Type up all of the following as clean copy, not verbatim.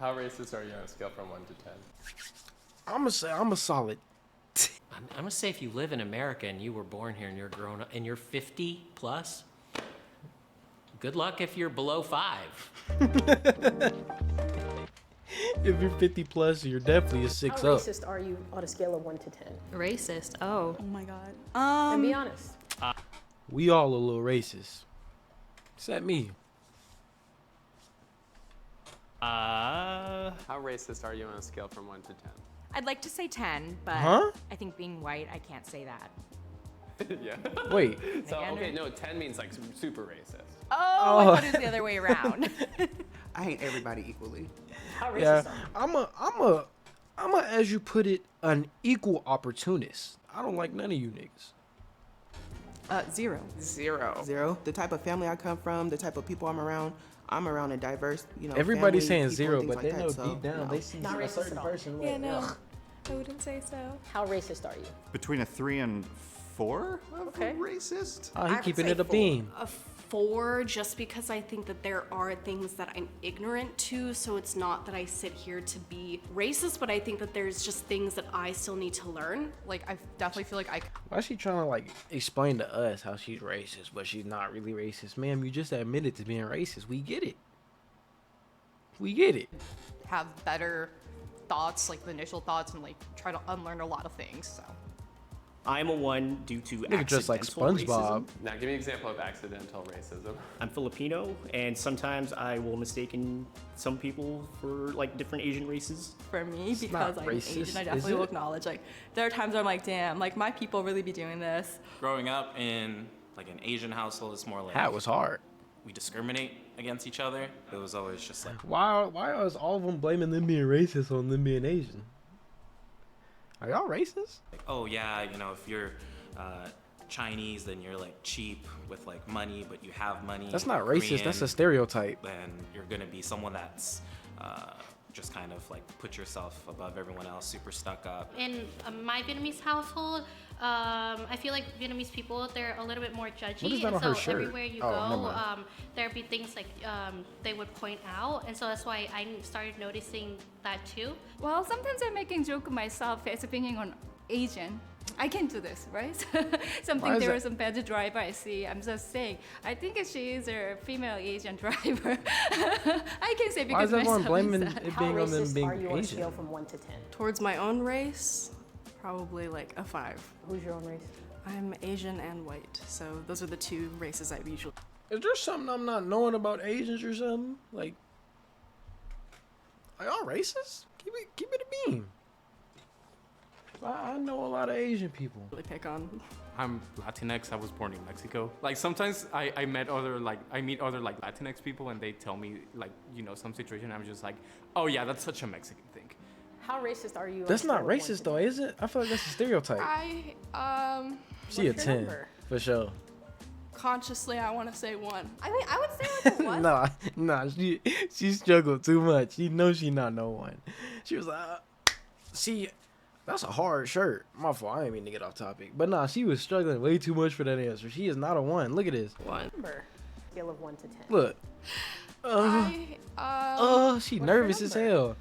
How racist are you on a scale from 1 to 10? I'm a solid. I'm gonna say if you live in America and you were born here and you're grown up and you're 50 plus, good luck if you're below 5. If you're 50 plus, you're definitely a 6 How up. racist are you on a scale of 1 to 10? Racist? Oh. Oh my god. And be honest. We all a little racist. Except me. How racist are you on a scale from 1 to 10? I'd like to say 10, but Huh? I think being white, I can't say that. Yeah. Wait. So, okay, no, 10 means like super racist. Oh, I thought it was the other way around. I hate everybody equally. How racist Yeah, are you? I'm a, as you put it, an equal opportunist. I don't like none of you niggas. 0. 0. The type of family I come from, the type of people I'm around a diverse, Everybody's saying family, people, 0, things but like they that, know so, deep down they see Not a racist certain at all. person. Yeah, like, no. ugh. I wouldn't say so. How racist are you? Between a 3 and 4 of Okay. racist? Oh, he keeping it a beam. A 4, just because I think that there are things that I'm ignorant to, so it's not that I sit here to be racist, but I think that there's just things that I still need to learn. Like, I definitely feel like I. Why is she trying to like explain to us how she's racist, but she's not really racist? Ma'am, you just admitted to being racist. We get it. We get it. Have better thoughts, like the initial thoughts, and like try to unlearn a lot of things. So I'm a 1 due to Nigga just like accidental SpongeBob. racism. Now, give me an example of accidental racism. I'm Filipino, and sometimes I will mistake some people for like different Asian races. for me, It's because not I'm racist, Asian, I is definitely will it? acknowledge like there are times where I'm like, damn, like my people really be doing this. Growing up in like an Asian household, it's more like That was hard. we discriminate against each other. It was always just like, Why is all of them blaming them being racist on them being Asian? Are y'all racist? oh yeah, if you're Chinese, then you're like cheap with like money, but you have money. That's not racist. Korean, That's a stereotype. Then you're gonna be someone that's just kind of like put yourself above everyone else, super stuck up. In my Vietnamese household, I feel like Vietnamese people, they're a little bit more judgy. What is that and on so her shirt? everywhere you Oh, never go, mind. there'd be things like they would point out. And so that's why I started noticing that too. Well, sometimes I'm making joke myself as being an Asian. I can do this, right? Why Something is there that? is a better driver I see. I'm just saying. I think she is a female Asian driver. I can say Why because is everyone myself blaming is that. it How being on them racist being are you on a Asian? scale from 1 to 10? Towards my own race, probably like a 5. Who's your own race? I'm Asian and white, so those are the 2 races I usually. Is there something I'm not knowing about Asians or something? Like, are y'all racist? Keep it a beam. I know a lot of Asian people. really pick on. I'm Latinx. I was born in Mexico. Like sometimes I meet other Latinx people and they tell me like some situation. I'm just like, oh yeah, that's such a Mexican thing. How racist are you on That's a not scale of 1 racist to though, is it? I feel like that's a stereotype. She a What's your 10 number? for sure. Consciously, I want to say 1. I mean, I would say like a 1. Nah, she struggled too much. She knows she not no one. She was like, see, that's a hard shirt. My fault. I didn't mean to get off topic. But nah, she was struggling way too much for that answer. She is not a 1. Look at this. Number. Scale of 1 to 10. Look. She nervous as hell.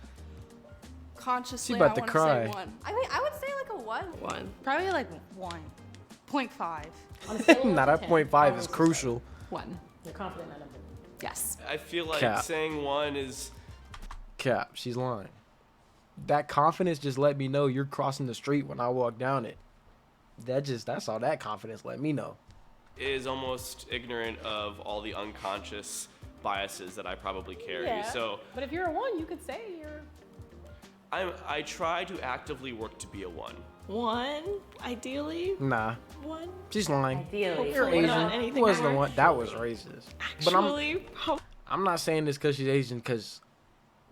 Consciously, She about I to want cry. to say 1. I mean, I would say like a 1. 1. Probably like 1.5. On a scale of 1 Nah, to that 10, 0.5 how is racist are you? crucial. 1. You're confident in that number. Yes. I feel like Cap. saying 1 is Cap, she's lying. That confidence just let me know you're crossing the street when I walk down it. That's all that confidence let me know. almost ignorant of all the unconscious biases that I probably carry. Yeah, So but if you're a 1, you could say you're. I try to actively work to be a 1. 1, ideally. Nah, 1. she's lying. Ideally. You're Hopefully not Asian. anything Who was the more. one? That was racist. But Actually, I'm not saying this because she's Asian because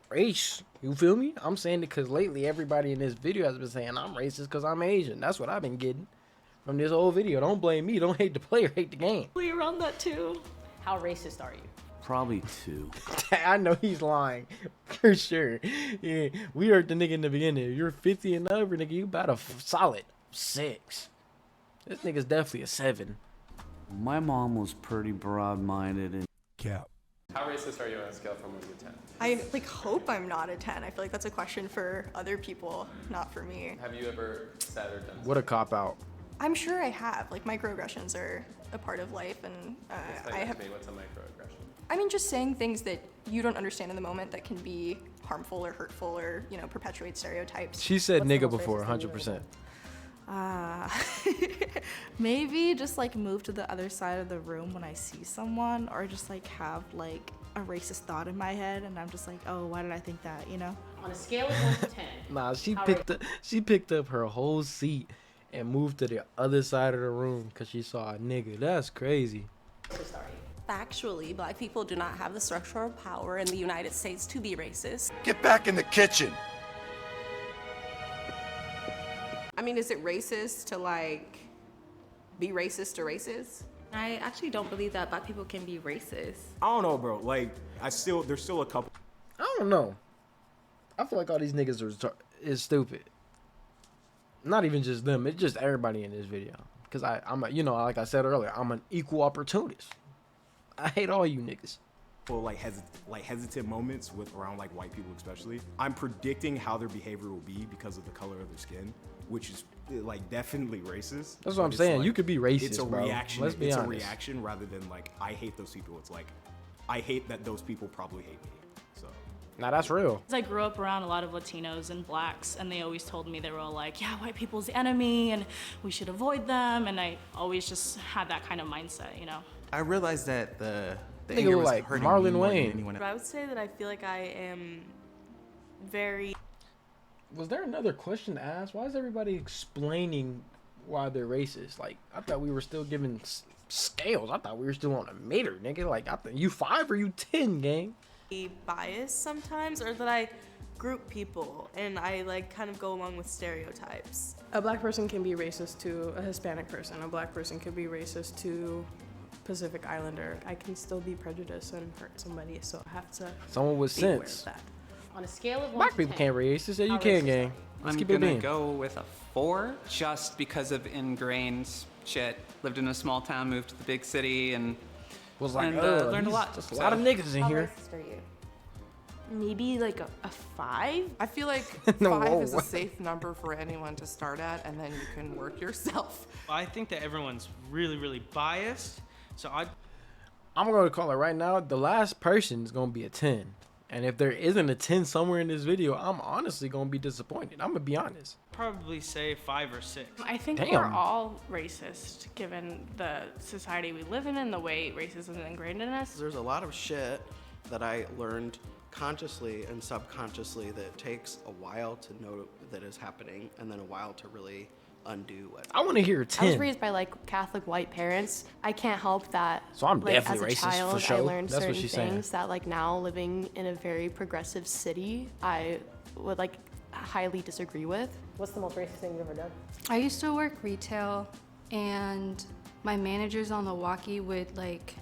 race. You feel me? I'm saying it because lately everybody in this video has been saying I'm racist because I'm Asian. That's what I've been getting from this whole video. Don't blame me. Don't hate the player. Hate the game. around that too. How racist are you? Probably 2. I know he's lying for sure. Yeah, we heard the nigga in the beginning. You're 50 and over, nigga. You about a solid 6. This nigga's definitely a 7. My mom was pretty broad-minded and Cap. How racist are you on a scale from 1 to 10? I like hope I'm not a 10. I feel like that's a question for other people, not for me. Have you ever said or done? What a cop out. I'm sure I have. Like microaggressions are a part of life, and I have. What's a microaggression? I mean, just saying things that you don't understand in the moment that can be harmful or hurtful or perpetuate stereotypes. She said What's the nigga most before, racist thing you 100%. Maybe just like move to the other side of the room when I see someone, or just like have like a racist thought in my head, and I'm just like, oh, why did I think that? On a scale of 1 to 10. Nah, she how picked up her whole seat and moved to the other side of the room because she saw a nigga. That's crazy. racist are you? Factually, black people do not have the structural power in the United States to be racist. Get back in the kitchen. I mean, is it racist to like be racist to racist? I actually don't believe that black people can be racist. I don't know, bro. Like, there's still a couple. I don't know. I feel like all these niggas is stupid. Not even just them. It's just everybody in this video. Because I'm like I said earlier, I'm an equal opportunist. I hate all you niggas. Well, like hesitant moments around like white people especially. I'm predicting how their behavior will be because of the color of their skin, which is like definitely racist. That's what I'm saying. Like, you could be racist, It's a bro. reaction. Let's be it's honest. a reaction rather than like I hate those people. It's like I hate that those people probably hate me. So. Now that's real. I grew up around a lot of Latinos and blacks, and they always told me, they were all like, yeah, white people's the enemy and we should avoid them, and I always just had that kind of mindset, I realized that the Nigga anger look was like hurting Marlon me more than Wayne. anyone else. But I would say that I feel like I am very. Was there another question to ask? Why is everybody explaining why they're racist? Like, I thought we were still giving scales. I thought we were still on a meter, nigga. Like, you 5 or you 10, gang? Biased sometimes, or that I group people and I like kind of go along with stereotypes. A black person can be racist to a Hispanic person. A black person could be racist to Pacific Islander. I can still be prejudiced and hurt somebody, so I have to Someone with be aware sense. of that. On a scale of 1 Black to people 10. can't racist. Yeah, you how can, racist gang. are you? Let's I'm keep it gonna being. go with a 4 just because of ingrained shit. Lived in a small town, moved to the big city, and Was like, learned a these- lot. Just a lot of niggas in How here. racist are you? Maybe like a 5. I feel like No, 5 whoa. is a safe number for anyone to start at, and then you can work yourself. I think that everyone's really, really biased. So I'm going to call it right now. The last person is going to be a 10. And if there isn't a 10 somewhere in this video, I'm honestly going to be disappointed. I'm going to be honest. probably say 5 or 6. I think Damn. we're all racist, given the society we live in and the way racism is ingrained in us. There's a lot of shit that I learned consciously and subconsciously that takes a while to know that is happening, and then a while to really undo what. I want to hear a I was 10. raised by like Catholic white parents. I can't help that. So I'm like, definitely as a racist, for child, sure. I learned That's what certain she's saying. things that like now living in a very progressive city, I would like highly disagree with. What's the most racist thing you've ever done? I used to work retail, and my managers on the walkie would like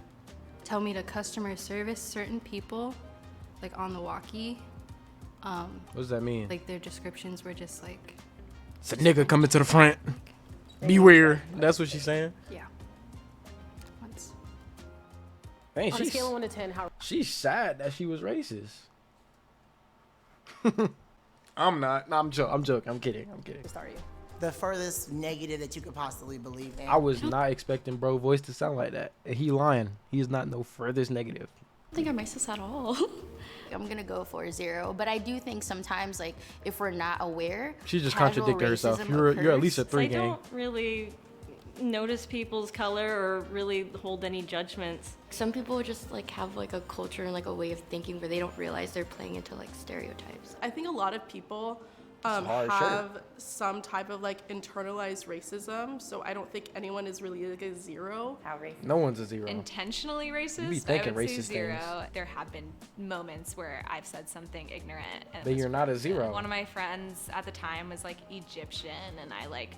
tell me to customer service certain people, like on the walkie. What does that mean? Like their descriptions were just like. It's a nigga coming to the front. Beware. That's what she's saying. Yeah. Once. Man, On a scale of 1 to 10, how? She's sad that she was racist. I'm not. No, I'm joking. I'm kidding. The furthest negative that you could possibly believe in. I was not expecting bro voice to sound like that. He lying. He is not no furthest negative. I don't think I'm racist at all. I'm gonna go for a 0, but I do think sometimes, like, if we're not aware, She just casual contradicted herself. racism You're at least a occurs. 3 I gang. don't really notice people's color or really hold any judgments. Some people just like have like a culture and like a way of thinking where they don't realize they're playing into like stereotypes. I think a lot of people hard, have some type of like internalized racism, so I don't think anyone is really like a 0. How racist? No one's a 0. Intentionally You be racist, thinking I would say racist 0. things. There have been moments where I've said something ignorant. And Then you're not a misrepresented. 0. One of my friends at the time was like Egyptian, and I like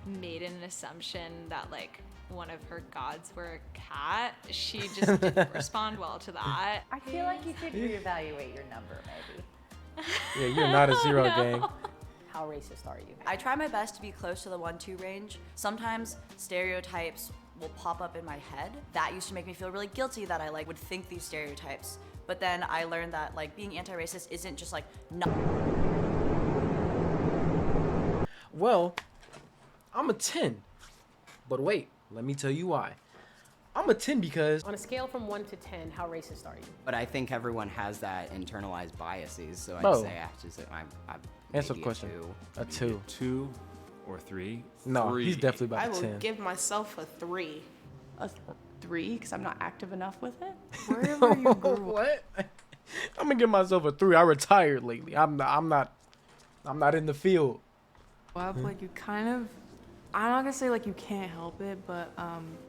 made an assumption that like one of her gods were a cat. She just didn't respond well to that. I feel like you should reevaluate your number, maybe. Yeah, you're not a 0 gang. How racist are you? I try my best to be close to the 1-2 range. Sometimes stereotypes will pop up in my head. That used to make me feel really guilty that I like would think these stereotypes. But then I learned that like being anti-racist isn't just like not. Well, I'm a 10. But wait, let me tell you why. I'm a 10 because On a scale from 1 to 10, how racist are you? But I think everyone has that internalized biases, so I'd Bro. say I'm Answer the maybe question. A 2. A 2. 2 or 3? No, 3. he's definitely I about a will 10. give myself a 3. A 3 because I'm not active enough with it. Wherever you grew What? I'm gonna give myself a 3. I retired lately. I'm not in the field. Well, like you kind of, I'm not gonna say like you can't help it, but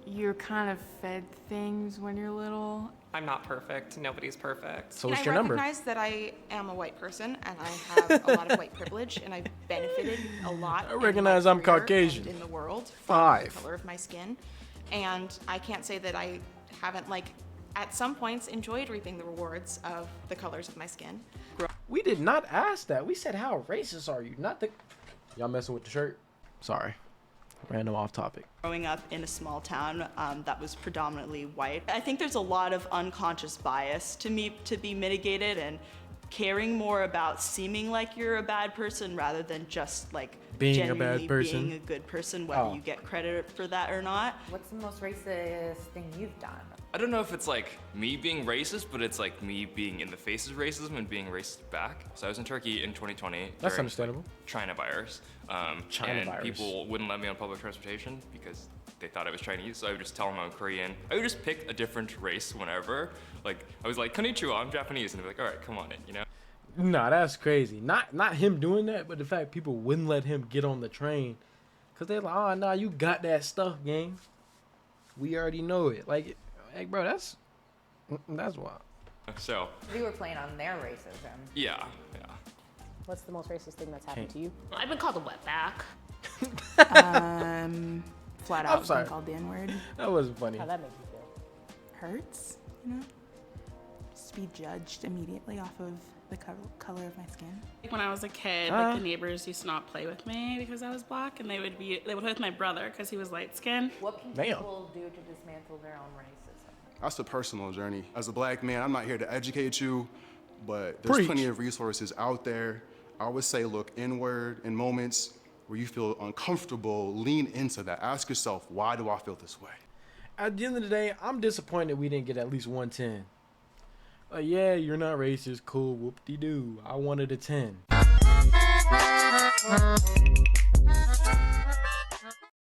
you're kind of fed things when you're little. I'm not perfect. Nobody's perfect. So what's your number? I recognize that I am a white person and I have a lot of white privilege and I've benefited a lot. I recognize I'm Caucasian. In the world, from 5. the color of my skin, and I can't say that I haven't like at some points enjoyed reaping the rewards of the colors of my skin. We did not ask that. We said how racist are you? Not the. Y'all messing with the shirt? Sorry. Random off topic. Growing up in a small town that was predominantly white, I think there's a lot of unconscious bias to be mitigated, and caring more about seeming like you're a bad person rather than just like Being a genuinely bad person. being a good person, whether you get credit for that or not. What's the most racist thing you've done? I don't know if it's like me being racist, but it's like me being in the face of racism and being racist back. So I was in Turkey in 2020. That's during, understandable. like, China virus. China and virus. people wouldn't let me on public transportation because they thought I was Chinese. So I would just tell them I'm Korean. I would just pick a different race whenever. Like I was like, "Konnichiwa, I'm Japanese," and they'd be like, "All right, come on in," you know. Nah, that's crazy. Not him doing that, but the fact people wouldn't let him get on the train, cause they're like, "Oh, nah, you got that stuff, gang. We already know it." Like, hey, bro, that's wild. So. We were playing on their racism. Yeah. What's the most racist thing that's happened Can't- to you? I've been called a wetback. Flat I'm out sorry. being called the N-word. That wasn't funny. How that make you feel? Hurts, you know? Just to be judged immediately off of the color of my skin. When I was a kid, like the neighbors used to not play with me because I was black, and they would play with my brother because he was light skinned. What can Damn. people do to dismantle their own racism? That's a personal journey. As a black man, I'm not here to educate you, but there's Preach. plenty of resources out there. I would say look inward in moments where you feel uncomfortable, lean into that. Ask yourself, why do I feel this way? At the end of the day, I'm disappointed we didn't get at least 110. Yeah, you're not racist. Cool, whoop-de-doo. I wanted a 10.